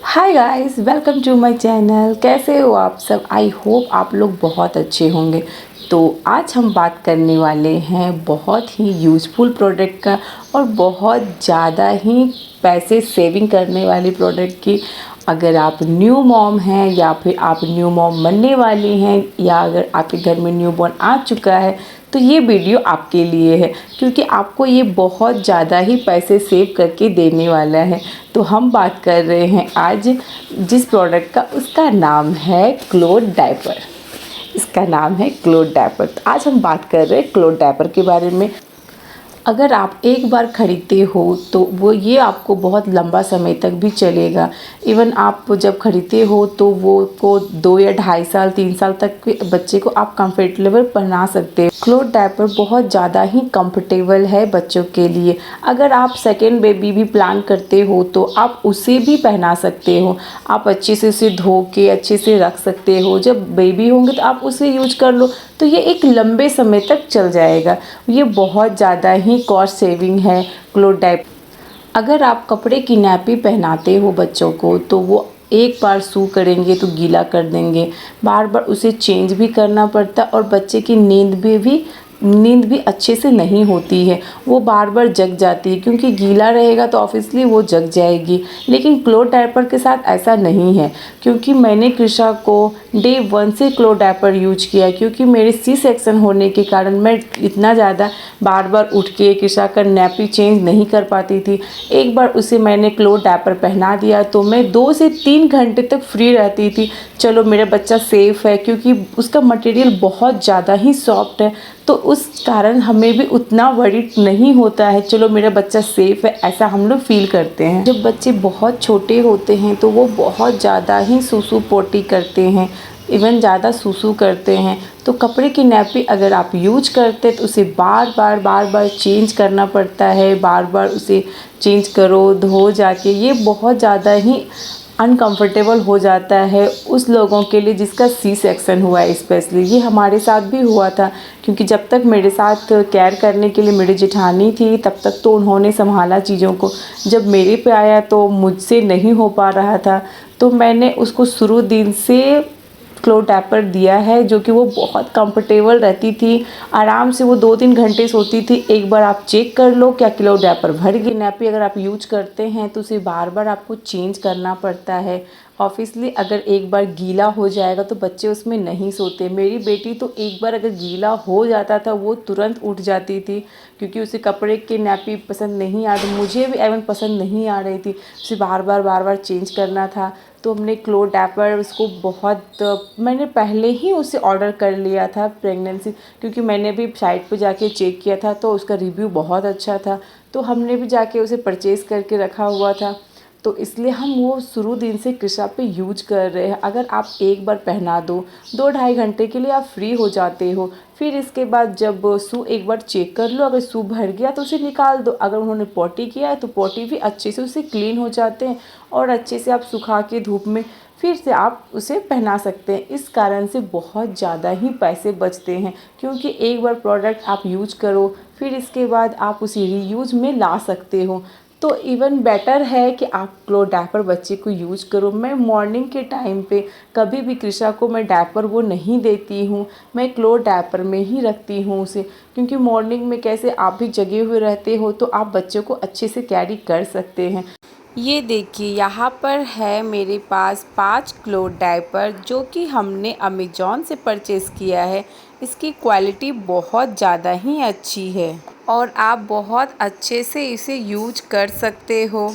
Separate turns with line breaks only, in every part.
Hi guys, welcome to my channel. कैसे हो आप सब? आई होप आप लोग बहुत अच्छे होंगे। तो आज हम बात करने वाले हैं बहुत ही यूज़फुल प्रोडक्ट का और बहुत ज़्यादा ही पैसे सेविंग करने वाली प्रोडक्ट की। अगर आप न्यू मॉम हैं या फिर आप न्यू मॉम बनने वाली हैं या अगर आपके घर में न्यू बॉर्न आ चुका है तो ये वीडियो आपके लिए है, क्योंकि आपको ये बहुत ज़्यादा ही पैसे सेव करके देने वाला है। तो हम बात कर रहे हैं आज जिस प्रोडक्ट का, उसका नाम है क्लोथ डायपर। इसका नाम है क्लोथ डायपर। तो आज हम बात कर रहे हैं क्लोथ डायपर के बारे में। अगर आप एक बार ख़रीदते हो तो वो ये आपको बहुत लंबा समय तक भी चलेगा। इवन आप जब ख़रीदते हो तो वो को 2 या ढाई साल 3 साल तक के बच्चे को आप कंफर्टेबल पहना सकते हो। क्लोथ डायपर बहुत ज़्यादा ही कंफर्टेबल है बच्चों के लिए। अगर आप सेकेंड बेबी भी प्लान करते हो तो आप उसे भी पहना सकते हो। आप अच्छे से उसे धो के अच्छे से रख सकते हो। जब बेबी होंगे तो आप उसे यूज कर लो, तो ये एक लंबे समय तक चल जाएगा। ये बहुत ज़्यादा ही कॉस्ट सेविंग है क्लोथ डायपर। अगर आप कपड़े की नैपी पहनाते हो बच्चों को तो वो एक बार सू करेंगे तो गीला कर देंगे, बार बार उसे चेंज भी करना पड़ता और बच्चे की नींद भी अच्छे से नहीं होती है। वो बार बार जग जाती है, क्योंकि गीला रहेगा तो ऑब्वियसली वो जग जाएगी। लेकिन क्लोथ डायपर के साथ ऐसा नहीं है, क्योंकि मैंने कृषा को डे 1 से क्लोथ डायपर यूज किया, क्योंकि मेरे सी सेक्शन होने के कारण मैं इतना ज़्यादा बार बार उठ के कृषा का नैपी चेंज नहीं कर पाती थी। एक बार उसे मैंने क्लोथ डायपर पहना दिया तो मैं 2 से 3 घंटे तक फ्री रहती थी। चलो मेरा बच्चा सेफ़ है, क्योंकि उसका मटेरियल बहुत ज़्यादा ही सॉफ्ट है, तो उस कारण हमें भी उतना वरीड नहीं होता है। चलो मेरा बच्चा सेफ़ है, ऐसा हम लोग फील करते हैं। जब बच्चे बहुत छोटे होते हैं तो वो बहुत ज़्यादा ही सूसू पोटी करते हैं, इवन ज़्यादा सूसू करते हैं। तो कपड़े की नैपी अगर आप यूज करते तो उसे बार बार चेंज करना पड़ता है। बार बार उसे चेंज करो, धो जाके, ये बहुत ज़्यादा ही अनकंफर्टेबल हो जाता है उस लोगों के लिए जिसका सी सेक्शन हुआ है। स्पेशली ये हमारे साथ भी हुआ था, क्योंकि जब तक मेरे साथ केयर करने के लिए मेरी जेठानी थी तब तक तो उन्होंने संभाला चीज़ों को। जब मेरे पे आया तो मुझसे नहीं हो पा रहा था, तो मैंने उसको शुरू दिन से क्लोथ डायपर दिया है, जो कि वो बहुत कंफर्टेबल रहती थी। आराम से वो 2-3 घंटे सोती थी। एक बार आप चेक कर लो क्या क्लोथ डायपर भर गई। नैपी अगर आप यूज करते हैं तो उसे बार बार आपको चेंज करना पड़ता है। ऑब्वियसली अगर एक बार गीला हो जाएगा तो बच्चे उसमें नहीं सोते। मेरी बेटी तो एक बार अगर गीला हो जाता था वो तुरंत उठ जाती थी, क्योंकि उसे कपड़े की नैपी पसंद नहीं आ रही, मुझे भी एवन पसंद नहीं आ रही थी। उसे बार बार चेंज करना था। तो हमने क्लोथ डायपर उसको मैंने पहले ही उसे ऑर्डर कर लिया था प्रेगनेंसी, क्योंकि मैंने भी साइट पे जाके चेक किया था तो उसका रिव्यू बहुत अच्छा था। तो हमने भी जाके उसे परचेज़ करके रखा हुआ था। तो इसलिए हम वो शुरू दिन से कृषा पे यूज कर रहे हैं। अगर आप एक बार पहना दो, 2-2.5 घंटे के लिए आप फ्री हो जाते हो। फिर इसके बाद जब शू एक बार चेक कर लो, अगर शू भर गया तो उसे निकाल दो। अगर उन्होंने पॉटी किया है तो पॉटी भी अच्छे से उसे क्लीन हो जाते हैं और अच्छे से आप सुखा के धूप में फिर से आप उसे पहना सकते हैं। इस कारण से बहुत ज़्यादा ही पैसे बचते हैं, क्योंकि एक बार प्रोडक्ट आप यूज करो फिर इसके बाद आप उसे रीयूज में ला सकते हो। तो इवन बेटर है कि आप क्लोथ डायपर बच्चे को यूज करो। मैं मॉर्निंग के टाइम पे कभी भी कृषा को मैं डायपर वो नहीं देती हूँ, मैं क्लोथ डायपर में ही रखती हूँ उसे, क्योंकि मॉर्निंग में कैसे आप भी जगे हुए रहते हो तो आप बच्चों को अच्छे से कैरी कर सकते हैं। ये देखिए यहाँ पर है मेरे पास 5 क्लोथ डायपर, जो कि हमने अमेज़ॉन से परचेज़ किया है। इसकी क्वालिटी बहुत ज़्यादा ही अच्छी है और आप बहुत अच्छे से इसे यूज कर सकते हो।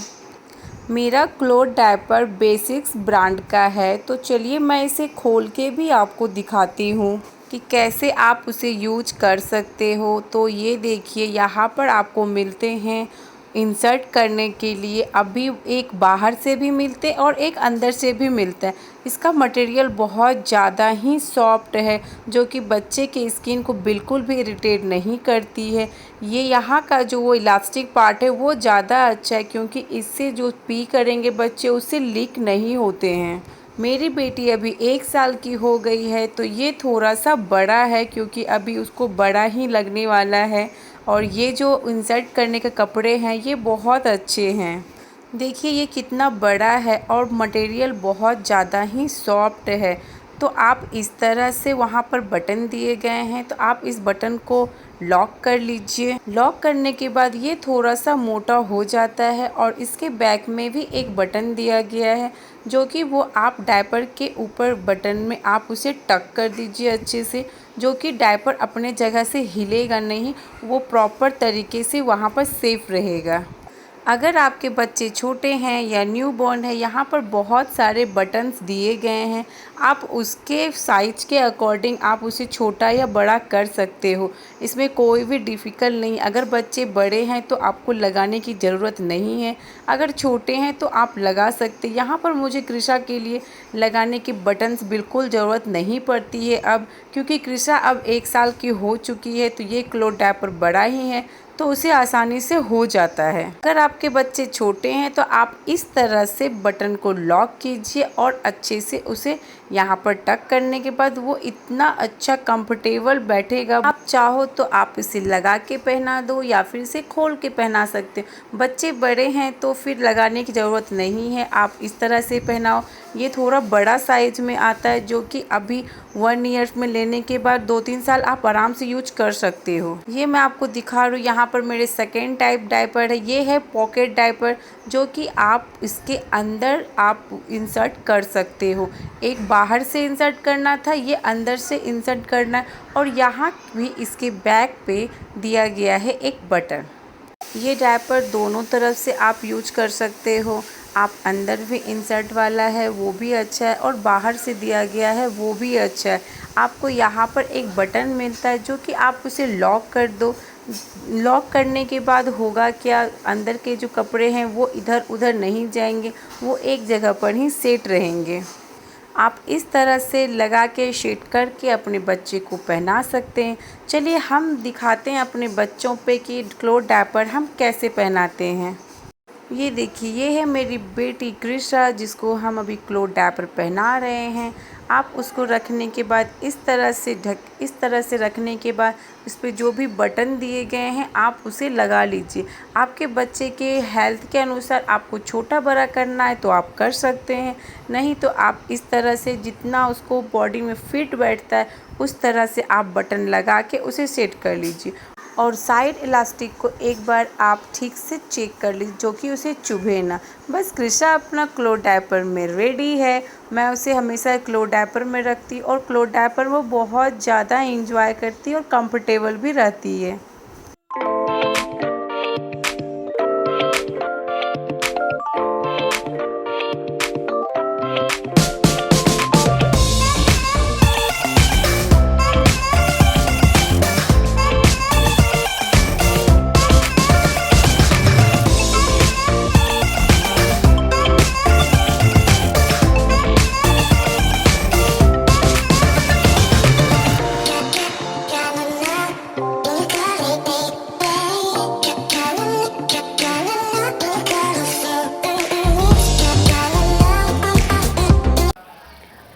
मेरा क्लोथ डायपर बेसिक्स ब्रांड का है, तो चलिए मैं इसे खोल के भी आपको दिखाती हूँ कि कैसे आप उसे यूज कर सकते हो। तो ये देखिए यहाँ पर आपको मिलते हैं इंसर्ट करने के लिए। अभी एक बाहर से भी मिलते हैं और एक अंदर से भी मिलता है। इसका मटेरियल बहुत ज़्यादा ही सॉफ्ट है, जो कि बच्चे के स्किन को बिल्कुल भी इरिटेट नहीं करती है। ये यहाँ का जो वो इलास्टिक पार्ट है वो ज़्यादा अच्छा है, क्योंकि इससे जो पी करेंगे बच्चे उससे लीक नहीं होते हैं। मेरी बेटी अभी 1 साल की हो गई है, तो ये थोड़ा सा बड़ा है, क्योंकि अभी उसको बड़ा ही लगने वाला है। और ये जो इंसर्ट करने के कपड़े हैं ये बहुत अच्छे हैं। देखिए ये कितना बड़ा है और मटेरियल बहुत ज़्यादा ही सॉफ्ट है। तो आप इस तरह से वहाँ पर बटन दिए गए हैं, तो आप इस बटन को लॉक कर लीजिए। लॉक करने के बाद ये थोड़ा सा मोटा हो जाता है और इसके बैक में भी एक बटन दिया गया है, जो कि वो आप डायपर के ऊपर बटन में आप उसे टक कर दीजिए अच्छे से, जो कि डायपर अपने जगह से हिलेगा नहीं, वो प्रॉपर तरीके से वहाँ पर सेफ रहेगा। अगर आपके बच्चे छोटे हैं या न्यूबॉर्न है, यहाँ पर बहुत सारे बटन्स दिए गए हैं। आप उसके साइज के अकॉर्डिंग आप उसे छोटा या बड़ा कर सकते हो। इसमें कोई भी डिफ़िकल्ट नहीं। अगर बच्चे बड़े हैं तो आपको लगाने की ज़रूरत नहीं है, अगर छोटे हैं तो आप लगा सकते। यहाँ पर मुझे कृषा के लिए लगाने के बटन्स बिल्कुल ज़रूरत नहीं पड़ती है अब, क्योंकि कृषा अब 1 साल की हो चुकी है, तो ये क्लॉथ डायपर बड़ा ही है, तो उसे आसानी से हो जाता है। अगर आपके बच्चे छोटे हैं तो आप इस तरह से बटन को लॉक कीजिए और अच्छे से उसे यहाँ पर टक करने के बाद वो इतना अच्छा कंफर्टेबल बैठेगा। आप चाहो तो आप इसे लगा के पहना दो या फिर इसे खोल के पहना सकते हो। बच्चे बड़े हैं तो फिर लगाने की ज़रूरत नहीं है, आप इस तरह से पहनाओ। ये थोड़ा बड़ा साइज में आता है, जो कि अभी 1 ईयर में लेने के बाद 2-3 साल आप आराम से यूज कर सकते हो। ये मैं आपको दिखा रही हूँ, यहाँ पर मेरे सेकेंड टाइप डायपर है। ये है पॉकेट डायपर, जो कि आप इसके अंदर आप इंसर्ट कर सकते हो। एक बाहर से इंसर्ट करना था, ये अंदर से इंसर्ट करना है। और यहाँ भी इसके बैक पे दिया गया है एक बटन। ये डायपर दोनों तरफ से आप यूज कर सकते हो। आप अंदर भी इंसर्ट वाला है वो भी अच्छा है, और बाहर से दिया गया है वो भी अच्छा है। आपको यहाँ पर एक बटन मिलता है, जो कि आप उसे लॉक कर दो। लॉक करने के बाद होगा क्या, अंदर के जो कपड़े हैं वो इधर उधर नहीं जाएंगे, वो एक जगह पर ही सेट रहेंगे। आप इस तरह से लगा के सेट करके अपने बच्चे को पहना सकते हैं। चलिए हम दिखाते हैं अपने बच्चों पे कि क्लॉथ डायपर हम कैसे पहनाते हैं। ये देखिए, ये है मेरी बेटी कृषा, जिसको हम अभी क्लॉथ डायपर पहना रहे हैं। आप उसको रखने के बाद इस तरह से रखने के बाद इस पे जो भी बटन दिए गए हैं आप उसे लगा लीजिए। आपके बच्चे के हेल्थ के अनुसार आपको छोटा बड़ा करना है तो आप कर सकते हैं, नहीं तो आप इस तरह से जितना उसको बॉडी में फिट बैठता है उस तरह से आप बटन लगा के उसे सेट कर लीजिए। और साइड इलास्टिक को एक बार आप ठीक से चेक कर लीजिए, जो कि उसे चुभे ना। बस कृषा अपना क्लॉथ डायपर में रेडी है। मैं उसे हमेशा क्लॉथ डायपर में रखती, और क्लॉथ डायपर वो बहुत ज़्यादा इंजॉय करती है और कंफर्टेबल भी रहती है।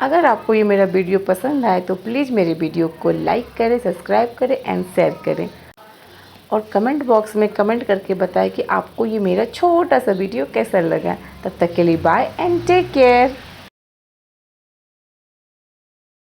अगर आपको ये मेरा वीडियो पसंद आए तो प्लीज़ मेरे वीडियो को लाइक करें, सब्सक्राइब करें एंड शेयर करें, और कमेंट बॉक्स में कमेंट करके बताएं कि आपको ये मेरा छोटा सा वीडियो कैसा लगा। तब तक के लिए बाय एंड टेक केयर।